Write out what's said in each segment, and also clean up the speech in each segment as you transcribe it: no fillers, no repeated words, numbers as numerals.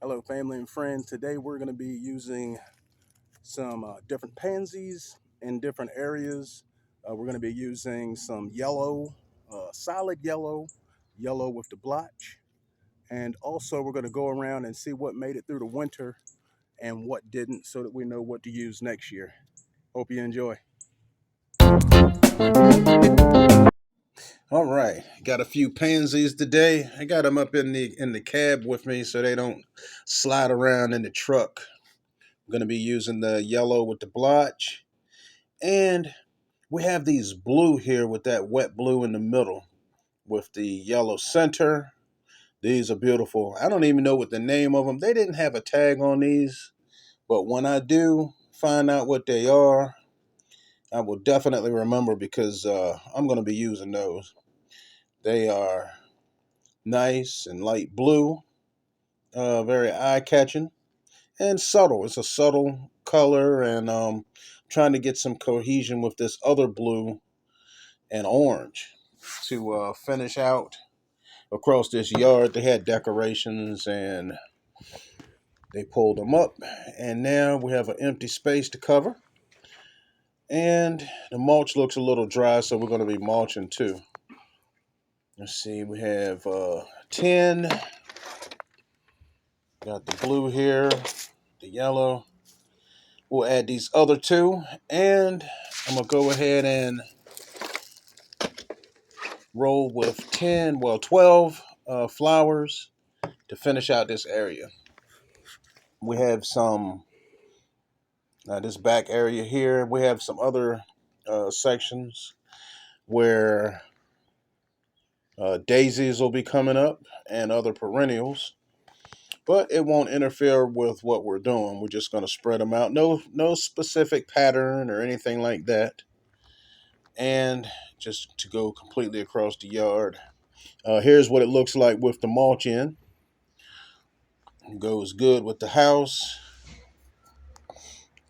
Hello, family and friends. Today we're going to be using some different pansies in different areas. We're going to be using some yellow, solid yellow, yellow with the blotch. And also, we're going to go around and see what made it through the winter and what didn't so that we know what to use next year. Hope you enjoy. All right, got a few pansies today. I got them up in the cab with me so they don't slide around in the truck. I'm going to be using the yellow with the blotch. And we have these blue here with that wet blue in the middle with the yellow center. These are beautiful. I don't even know what the name of them. They didn't have a tag on these, but when I do find out what they are, I will definitely remember because I'm going to be using those. They are nice and light blue, very eye-catching and subtle. It's a subtle color, and trying to get some cohesion with this other blue and orange to finish out across this yard. They had decorations and they pulled them up, and now we have an empty space to cover. And the mulch looks a little dry, so we're going to be mulching too. Let's see, we have 10. Got the blue here, the yellow. We'll add these other two, and I'm going to go ahead and roll with 10, well, 12 flowers to finish out this area. We have some, this back area here, we have some other sections where daisies will be coming up and other perennials, but it won't interfere with what we're doing. We're just going to spread them out. No specific pattern or anything like that. And just to go completely across the yard. Here's what it looks like with the mulch in. It goes good with the house.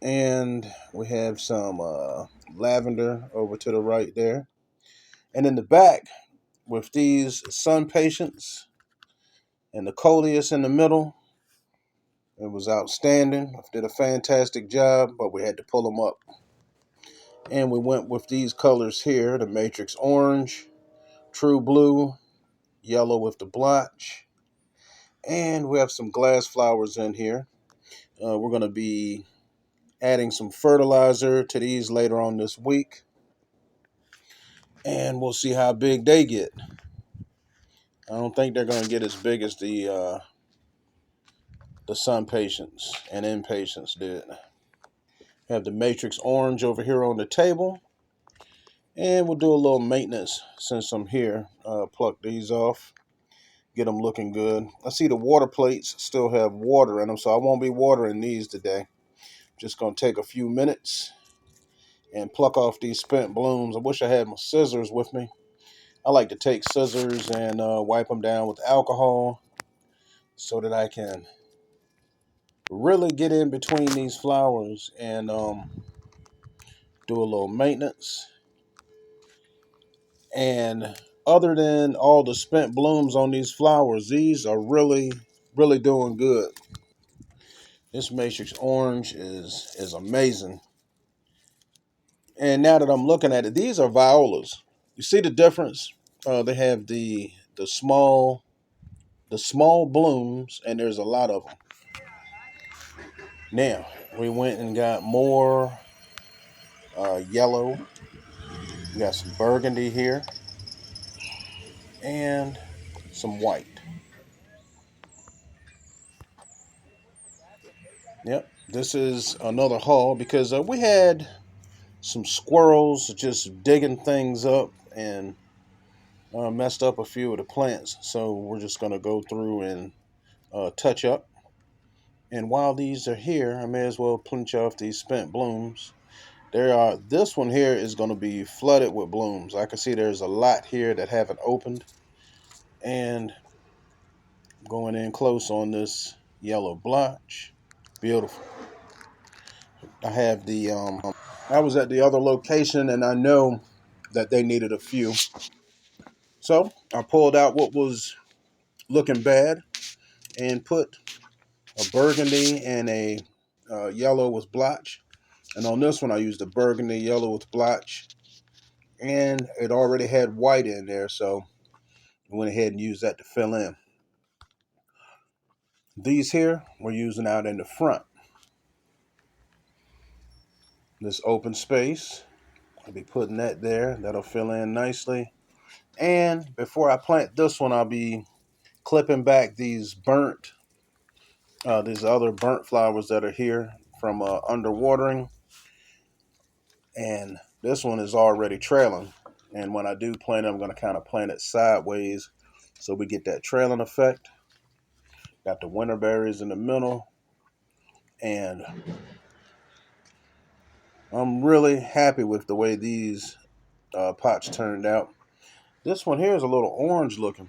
And we have some lavender over to the right there. And in the back, with these sun patients and the coleus in the middle, it was outstanding. Did a fantastic job, but we had to pull them up. And we went with these colors here, the matrix orange, true blue, yellow with the blotch. And we have some glass flowers in here. We're going to be adding some fertilizer to these later on this week. And we'll see how big they get. I don't think they're going to get as big as the sun patients and impatiens did. Have the matrix orange over here on the table. And we'll do a little maintenance since I'm here. Pluck these off. Get them looking good. I see the water plates still have water in them, so I won't be watering these today. Just going to take a few minutes and pluck off these spent blooms. I wish I had my scissors with me. I like to take scissors and wipe them down with alcohol so that I can really get in between these flowers and do a little maintenance. And other than all the spent blooms on these flowers, these are really, really doing good. This matrix orange is amazing. And now that I'm looking at it, these are violas. You see the difference? They have the small blooms, and there's a lot of them. Now we went and got more yellow. We got some burgundy here and some white. Yep, this is another haul because we had some squirrels just digging things up and messed up a few of the plants. So we're just going to go through and touch up. And while these are here, I may as well pinch off these spent blooms. This one here is going to be flooded with blooms. I can see there's a lot here that haven't opened. And going in close on this yellow blotch. Beautiful. I was at the other location and I know that they needed a few. So I pulled out what was looking bad and put a burgundy and a yellow with blotch. And on this one, I used a burgundy yellow with blotch, and it already had white in there, so I went ahead and used that to fill in. These here, we're using out in the front. This open space, I'll be putting that there. That'll fill in nicely. And before I plant this one, I'll be clipping back these other burnt flowers that are here from underwatering. And this one is already trailing. And when I do plant it, I'm going to kind of plant it sideways so we get that trailing effect. Got the winter berries in the middle. And I'm really happy with the way these pots turned out. This one here is a little orange looking.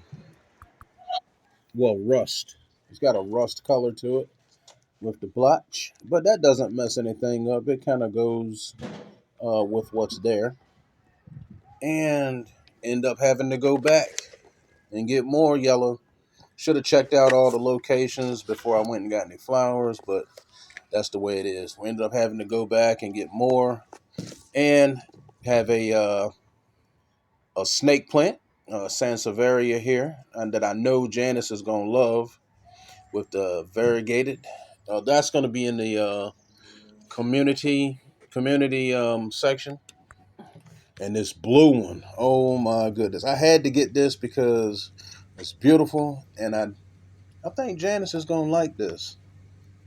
Well, rust. It's got a rust color to it with the blotch, but that doesn't mess anything up. It kind of goes with what's there. And end up having to go back and get more yellow. Should have checked out all the locations before I went and got any flowers, but that's the way it is. We ended up having to go back and get more and have a snake plant, Sansevieria here, and that I know Janice is going to love with the variegated. That's going to be in the community section. And this blue one, oh my goodness. I had to get this because it's beautiful, and I think Janice is going to like this.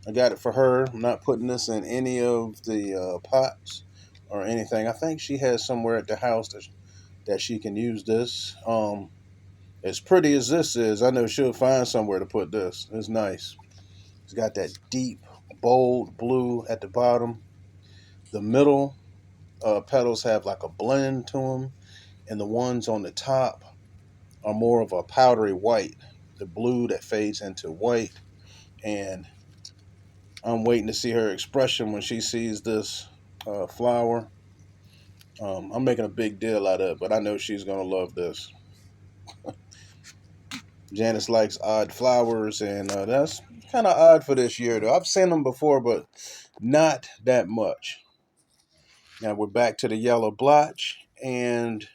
I got it for her. I'm not putting this in any of the pots or anything. I think she has somewhere at the house that she can use this. As pretty as this is, I know she'll find somewhere to put this. It's nice. It's got that deep, bold blue at the bottom. The middle petals have like a blend to them, and the ones on the top are more of a powdery white. The blue that fades into white. And I'm waiting to see her expression when she sees this flower. I'm making a big deal out of it, but I know she's going to love this. Janice likes odd flowers, and that's kind of odd for this year, though. I've seen them before, but not that much. Now we're back to the yellow blotch and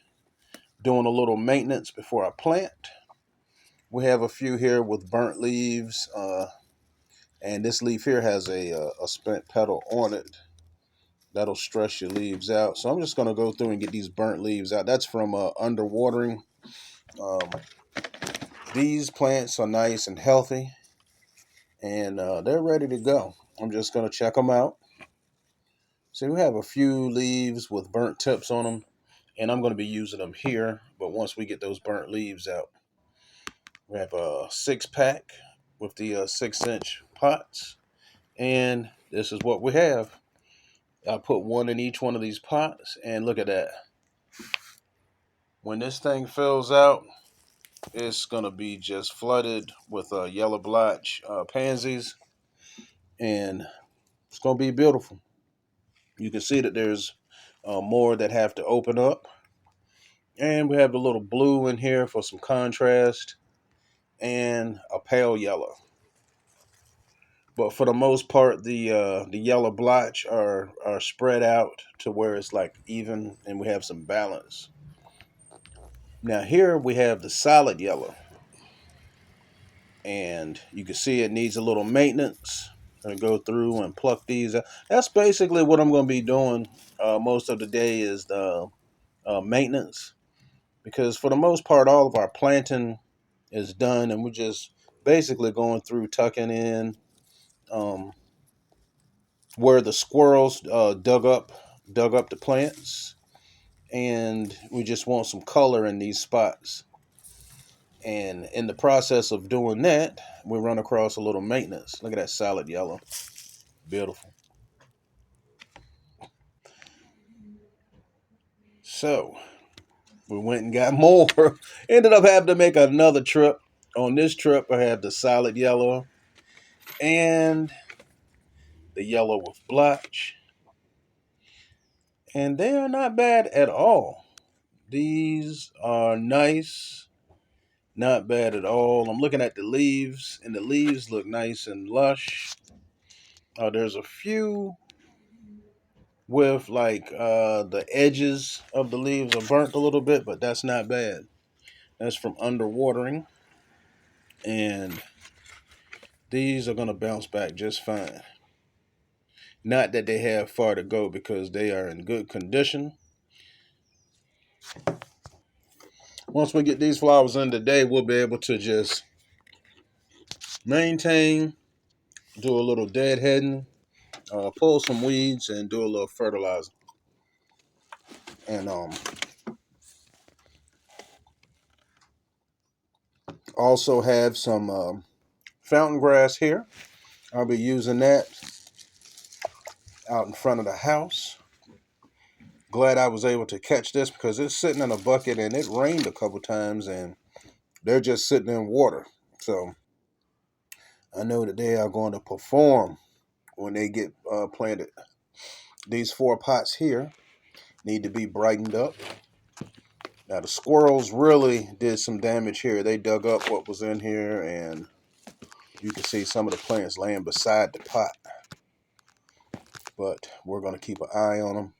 doing a little maintenance before I plant. We have a few here with burnt leaves, and this leaf here has a spent petal on it. That'll stress your leaves out. So I'm just going to go through and get these burnt leaves out. That's from underwatering. Um, these plants are nice and healthy, and they're ready to go. I'm just going to check them out. So we have a few leaves with burnt tips on them, and I'm going to be using them here. But once we get those burnt leaves out, we have a 6-pack with the 6-inch pots, and this is what we have. I put one in each one of these pots, and look at that. When this thing fills out, it's going to be just flooded with yellow blotch pansies, and it's going to be beautiful. You can see that there's more that have to open up. And we have the little blue in here for some contrast and a pale yellow. But for the most part, the yellow blotch are spread out to where it's like even, and we have some balance. Now here we have the solid yellow, and you can see it needs a little maintenance. I'm gonna go through and pluck these out. That's basically what I'm going to be doing most of the day is the maintenance, because for the most part, all of our planting is done, and we're just basically going through tucking in um, where the squirrels dug up the plants, and we just want some color in these spots. And in the process of doing that, we run across a little maintenance. Look at that solid yellow. Beautiful. So we went and got more. Ended up having to make another trip. On this trip, I had the solid yellow and the yellow with blotch. And they are not bad at all. These are nice Not bad at all. I'm looking at the leaves, and the leaves look nice and lush. There's a few with like the edges of the leaves are burnt a little bit, but that's not bad. That's from underwatering, and these are going to bounce back just fine. Not that they have far to go because they are in good condition. Once we get these flowers in today, we'll be able to just maintain, do a little deadheading, pull some weeds, and do a little fertilizer. And also have some fountain grass here. I'll be using that out in front of the house. Glad I was able to catch this because it's sitting in a bucket and it rained a couple times and they're just sitting in water. So I know that they are going to perform when they get planted. These 4 pots here need to be brightened up. Now the squirrels really did some damage here. They dug up what was in here and you can see some of the plants laying beside the pot. But we're going to keep an eye on them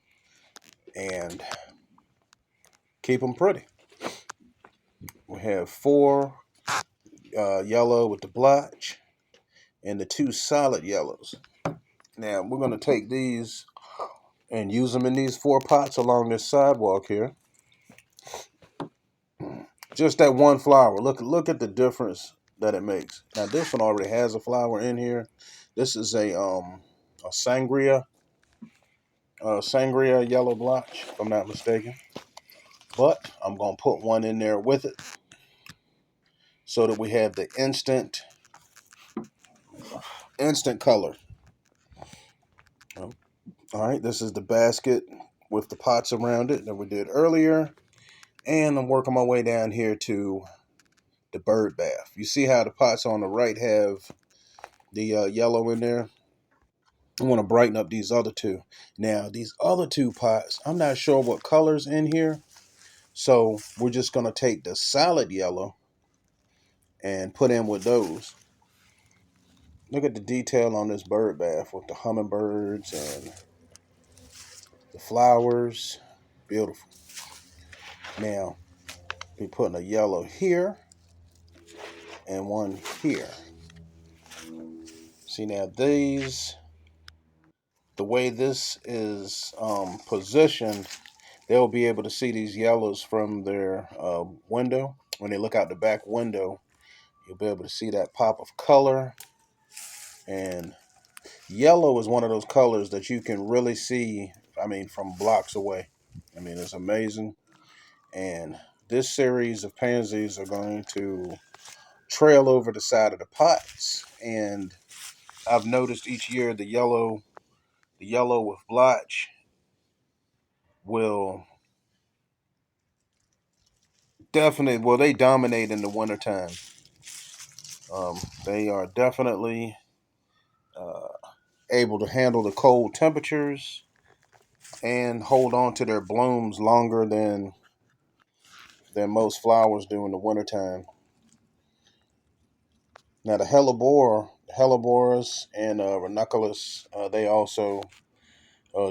and keep them pretty. We have 4 yellow with the blotch and the 2 solid yellows. Now we're going to take these and use them in these 4 pots along this sidewalk here. Just that one flower. Look at the difference that it makes. Now this one already has a flower in here. This is a sangria yellow blotch, if I'm not mistaken. But I'm gonna put one in there with it so that we have the instant color. All right, this is the basket with the pots around it that we did earlier. And I'm working my way down here to the bird bath. You see how the pots on the right have the yellow in there? I want to brighten up these other 2. Now, these other 2 pots, I'm not sure what color's in here. So we're just going to take the solid yellow and put in with those. Look at the detail on this bird bath with the hummingbirds and the flowers. Beautiful. Now, we're putting a yellow here and one here. See now these, the way this is positioned, they'll be able to see these yellows from their window. When they look out the back window, you'll be able to see that pop of color. And yellow is one of those colors that you can really see, from blocks away. It's amazing. And this series of pansies are going to trail over the side of the pots. And I've noticed each year the yellow with blotch will definitely, well, they dominate in the wintertime. They are definitely able to handle the cold temperatures and hold on to their blooms longer than most flowers do in the wintertime. Now the hellebores and ranunculus, they also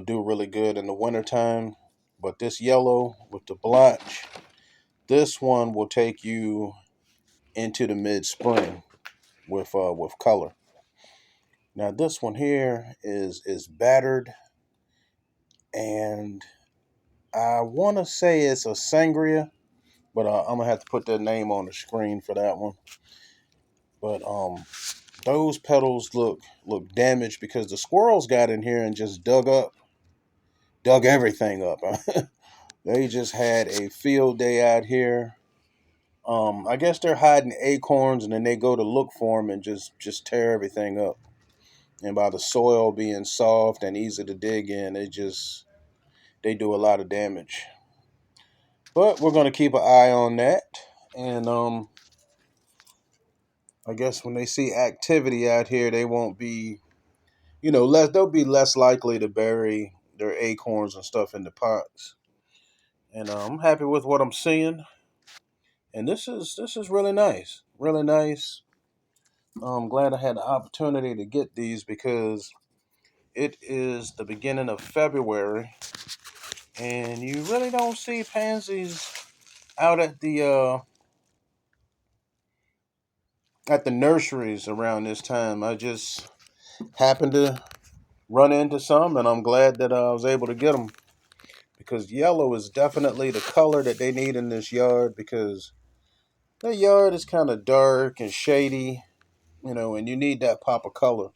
do really good in the wintertime. But this yellow with the blotch, this one will take you into the mid-spring with color. Now this one here is battered, and I want to say it's a sangria, but I'm gonna have to put their name on the screen for that one. But those petals look damaged because the squirrels got in here and just dug everything up. They just had a field day out here. I guess they're hiding acorns, and then they go to look for them and just tear everything up. And by the soil being soft and easy to dig in, they do a lot of damage. But we're gonna keep an eye on that, and I guess when they see activity out here, they won't be, they'll be less likely to bury their acorns and stuff in the pots. And I'm happy with what I'm seeing. And this is really nice, really nice. I'm glad I had the opportunity to get these because it is the beginning of February, and you really don't see pansies out at the nurseries around this time. I just happened to run into some, and I'm glad that I was able to get them because yellow is definitely the color that they need in this yard because the yard is kind of dark and shady, and you need that pop of color,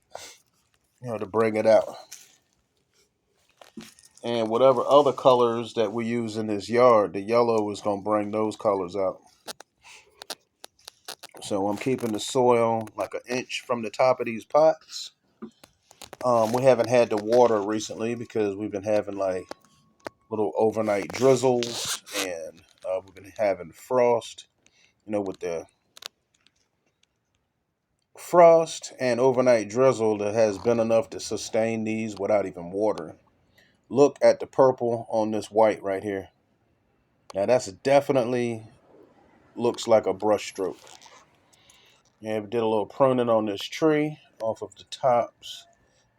to bring it out. And whatever other colors that we use in this yard, the yellow is going to bring those colors out. So I'm keeping the soil like an inch from the top of these pots. We haven't had to water recently because we've been having like little overnight drizzles, and we've been having frost. With the frost and overnight drizzle, that has been enough to sustain these without even watering. Look at the purple on this white right here. Now that's definitely looks like a brush stroke. Yeah, we did a little pruning on this tree off of the tops.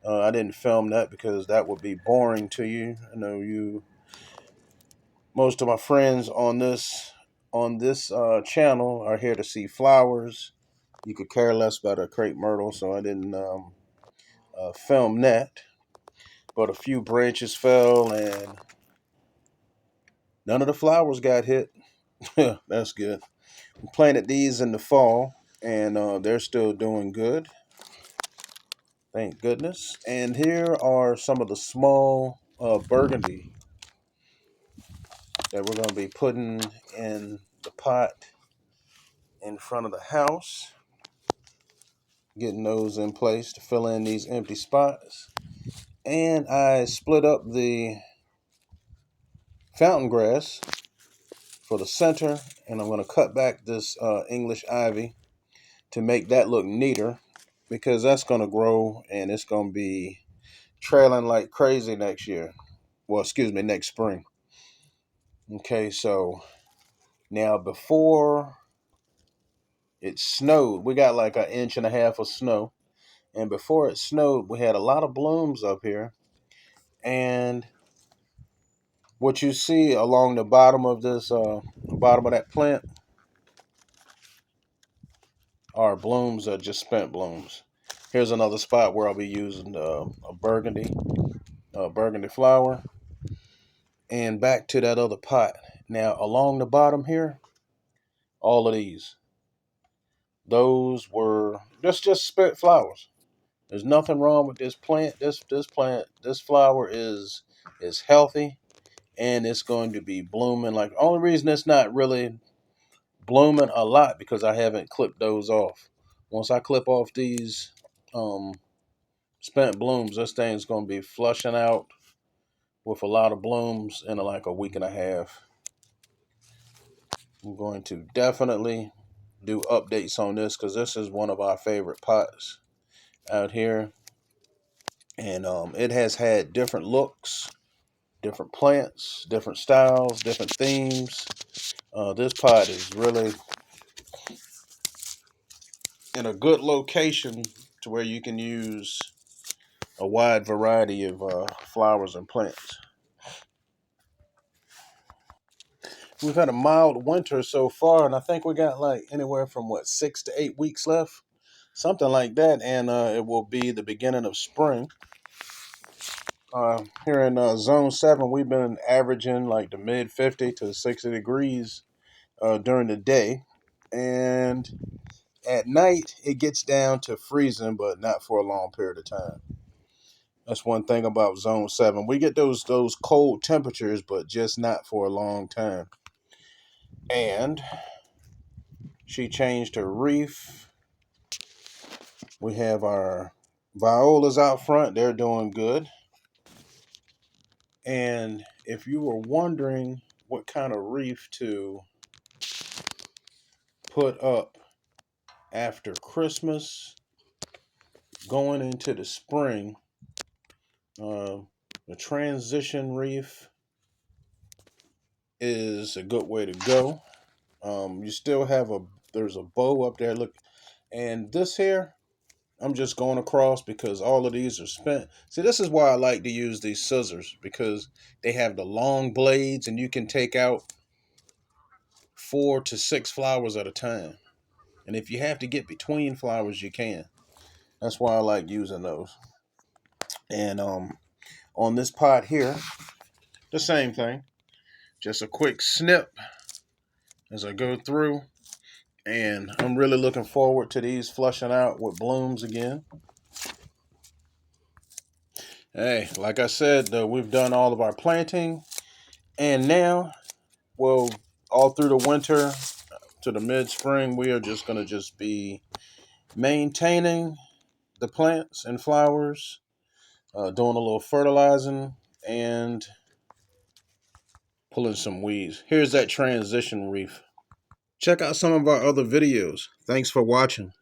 I didn't film that because that would be boring to you. I know most of my friends on this channel are here to see flowers. You could care less about a crepe myrtle, so I didn't film that. But a few branches fell, and none of the flowers got hit. That's good. We planted these in the fall, and they're still doing good. Thank goodness. And here are some of the small burgundy that we're going to be putting in the pot in front of the house. Getting those in place to fill in these empty spots. And I split up the fountain grass for the center, and I'm going to cut back this English ivy to make that look neater because that's going to grow and it's going to be trailing like crazy next year. Well, excuse me, next spring. Okay, so now before it snowed, we got like an inch and a half of snow. And before it snowed, we had a lot of blooms up here. And what you see along the bottom of this, bottom of that plant, are blooms, are just spent blooms. Here's another spot where I'll be using burgundy flower. And back to that other pot. Now along the bottom here, all of those were just spent flowers. There's nothing wrong with this plant. This flower is healthy, and it's going to be blooming. Like, the only reason it's not really blooming a lot because I haven't clipped those off. Once I clip off these um, spent blooms, this thing's going to be flushing out with a lot of blooms in like a week and a half. I'm going to definitely do updates on this because this is one of our favorite pots out here, and it has had different looks, different plants, different styles, different themes. This pot is really in a good location to where you can use a wide variety of flowers and plants. We've had a mild winter so far, and I think we got like anywhere from 6 to 8 weeks left, something like that, and it will be the beginning of spring. Here in Zone 7, we've been averaging like the mid 50 to 60 degrees during the day, and at night it gets down to freezing, but not for a long period of time. That's one thing about Zone 7. We get those cold temperatures, but just not for a long time. And she changed her reef. We have our violas out front. They're doing good. And if you were wondering what kind of reef to put up after Christmas, going into the spring, uh, the transition reef is a good way to go. You still have there's a bow up there. Look, and this here, I'm just going across because all of these are spent. See, this is why I like to use these scissors, because they have the long blades and you can take out 4 to 6 flowers at a time. And if you have to get between flowers, you can. That's why I like using those. And on this pot here, the same thing. Just a quick snip as I go through. And I'm really looking forward to these flushing out with blooms again. Hey, like I said, we've done all of our planting. And now, well, all through the winter to the mid-spring, we are just going to just be maintaining the plants and flowers, doing a little fertilizing, and pulling some weeds. Here's that transition reef. Check out some of our other videos. Thanks for watching.